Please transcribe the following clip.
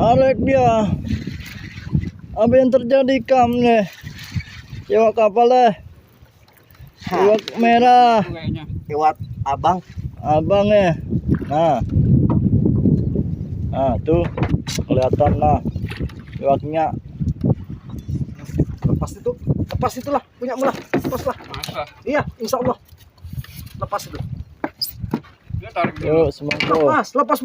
Tarik dia. Apa yang terjadi kam nih? Iwak kapal deh. Iwak merah. Iwak abang. Abang ya. Nah. Nah, tuh kelihatan lah iwaknya. Lepas itulah punya mula. Lepaslah. Masa? Iya, insya Allah. Lepas itu. Dia tarik dulu. Yuk, semangkuk. Lepas.